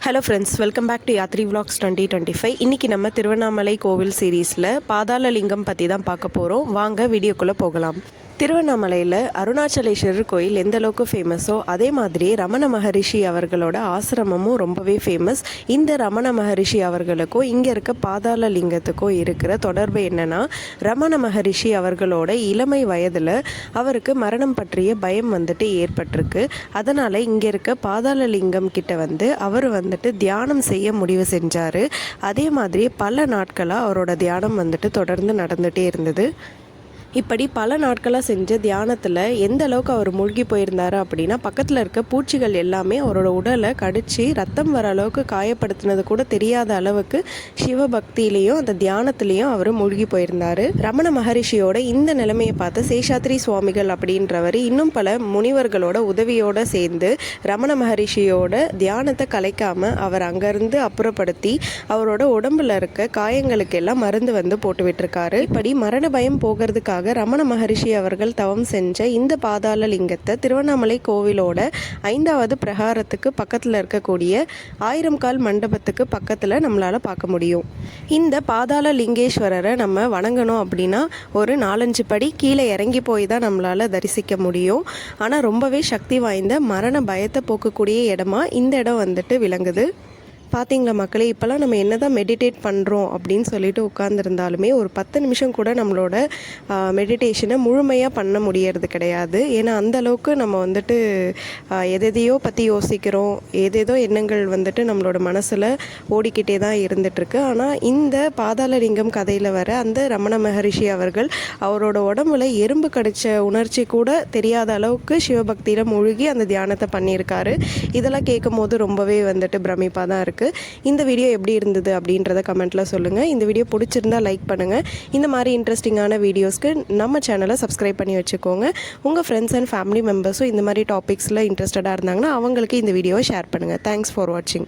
Hello friends, welcome back to Yatri vlogs 2025. இன்றைக்கி நம்ம திருவண்ணாமலை கோவில் சீரீஸில் பாதாள லிங்கம் பற்றி தான் பார்க்க போகிறோம். வாங்க வீடியோக்குள்ளே போகலாம். திருவண்ணாமலையில் அருணாச்சலேஸ்வரர் கோயில் எந்த அளவுக்கு ஃபேமஸோ அதே மாதிரி ரமண மகரிஷி அவர்களோட ஆசிரமமும் ரொம்பவே ஃபேமஸ். இந்த ரமண மகரிஷி அவர்களுக்கும் இங்கே இருக்க பாதாள லிங்கத்துக்கும் இருக்கிற தொடர்பு என்னென்னா, ரமண மகரிஷி அவர்களோட இளமை வயதில் அவருக்கு மரணம் பற்றிய பயம் ஏற்பட்டிருக்கு. அதனால் இங்கே இருக்க பாதாள லிங்கம் கிட்ட அவர் தியானம் செய்ய முடிவு செஞ்சார். அதே மாதிரி பல நாட்களாக அவரோட தியானம் தொடர்ந்து நடந்துகிட்டே இருந்தது. இப்படி பல நாட்களாக செஞ்ச தியானத்தில் எந்த அளவுக்கு அவர் மூழ்கி போயிருந்தார் அப்படின்னா, பக்கத்தில் இருக்க பூச்சிகள் எல்லாமே அவரோட உடலை கடித்து ரத்தம் வர அளவுக்கு காயப்படுத்தினது கூட தெரியாத அளவுக்கு சிவபக்தியிலையும் அந்த தியானத்துலேயும் அவர் மூழ்கி போயிருந்தார். ரமண மகரிஷியோட இந்த நிலைமையை பார்த்து சேஷாத்ரி சுவாமிகள் அப்படின்றவர் இன்னும் பல முனிவர்களோட உதவியோடு சேர்ந்து ரமண மகரிஷியோட தியானத்தை கலைக்காமல் அவர் அங்கேருந்து அப்புறப்படுத்தி அவரோட உடம்புல இருக்க காயங்களுக்கெல்லாம் மருந்து போட்டு விட்டுருக்காரு. இப்படி மரண பயம் போகிறதுக்காக ரமண மகரிஷி அவர்கள் தவம் செஞ்ச இந்த பாதாள லிங்கத்தை திருவண்ணாமலை கோவிலோட 5வது பிரகாரத்துக்கு பக்கத்தில் இருக்கக்கூடிய 1000 கால் மண்டபத்துக்கு பக்கத்தில் நம்மளால் பார்க்க முடியும். இந்த பாதாள லிங்கேஸ்வரரை நம்ம வணங்கணும் அப்படின்னா ஒரு 4-5 படி கீழே இறங்கி போய் தான் நம்மளால் தரிசிக்க முடியும். ஆனால் ரொம்பவே சக்தி வாய்ந்த மரண பயத்தை போக்கக்கூடிய இடமா இந்த இடம் விளங்குது. பார்த்தீங்களா மக்களே, இப்போல்லாம் நம்ம என்ன தான் மெடிடேட் பண்ணுறோம் அப்படின்னு சொல்லிட்டு உட்காந்துருந்தாலுமே ஒரு 10 நிமிஷம் கூட நம்மளோட மெடிடேஷனை முழுமையாக பண்ண முடியறது கிடையாது. ஏன்னா அந்தளவுக்கு நம்ம எதையோ பற்றி யோசிக்கிறோம், ஏதேதோ எண்ணங்கள் நம்மளோட மனசில் ஓடிக்கிட்டே தான் இருந்துகிட்ருக்கு. ஆனால் இந்த பாதாள லிங்கம் கதையில் வர அந்த ரமண மகரிஷி அவர்கள் அவரோட உடம்புல எறும்பு கடிச்ச உணர்ச்சி கூட தெரியாத அளவுக்கு சிவபக்தியில் மூழ்கி அந்த தியானத்தை பண்ணியிருக்காரு. இதெல்லாம் கேட்கும் போது ரொம்பவே பிரமிப்பாக தான் இருக்குது. இந்த வீடியோ எப்படி இருந்தது அப்படின்றத கமெண்ட்டில் சொல்லுங்கள். இந்த வீடியோ பிடிச்சிருந்தா லைக் பண்ணுங்கள். இந்த மாதிரி இன்ட்ரெஸ்டிங்கான வீடியோஸ்க்கு நம்ம சேனலை சப்ஸ்கிரைப் பண்ணி வச்சுக்கோங்க. உங்கள் ஃப்ரெண்ட்ஸ் அண்ட் ஃபேமிலி மெம்பர்ஸும் இந்த மாதிரி டாபிக்ஸில் இன்ட்ரெஸ்டடாக இருந்தாங்கன்னா அவங்களுக்கு இந்த வீடியோவை ஷேர் பண்ணுங்கள். தேங்க்ஸ் ஃபார் வாட்சிங்.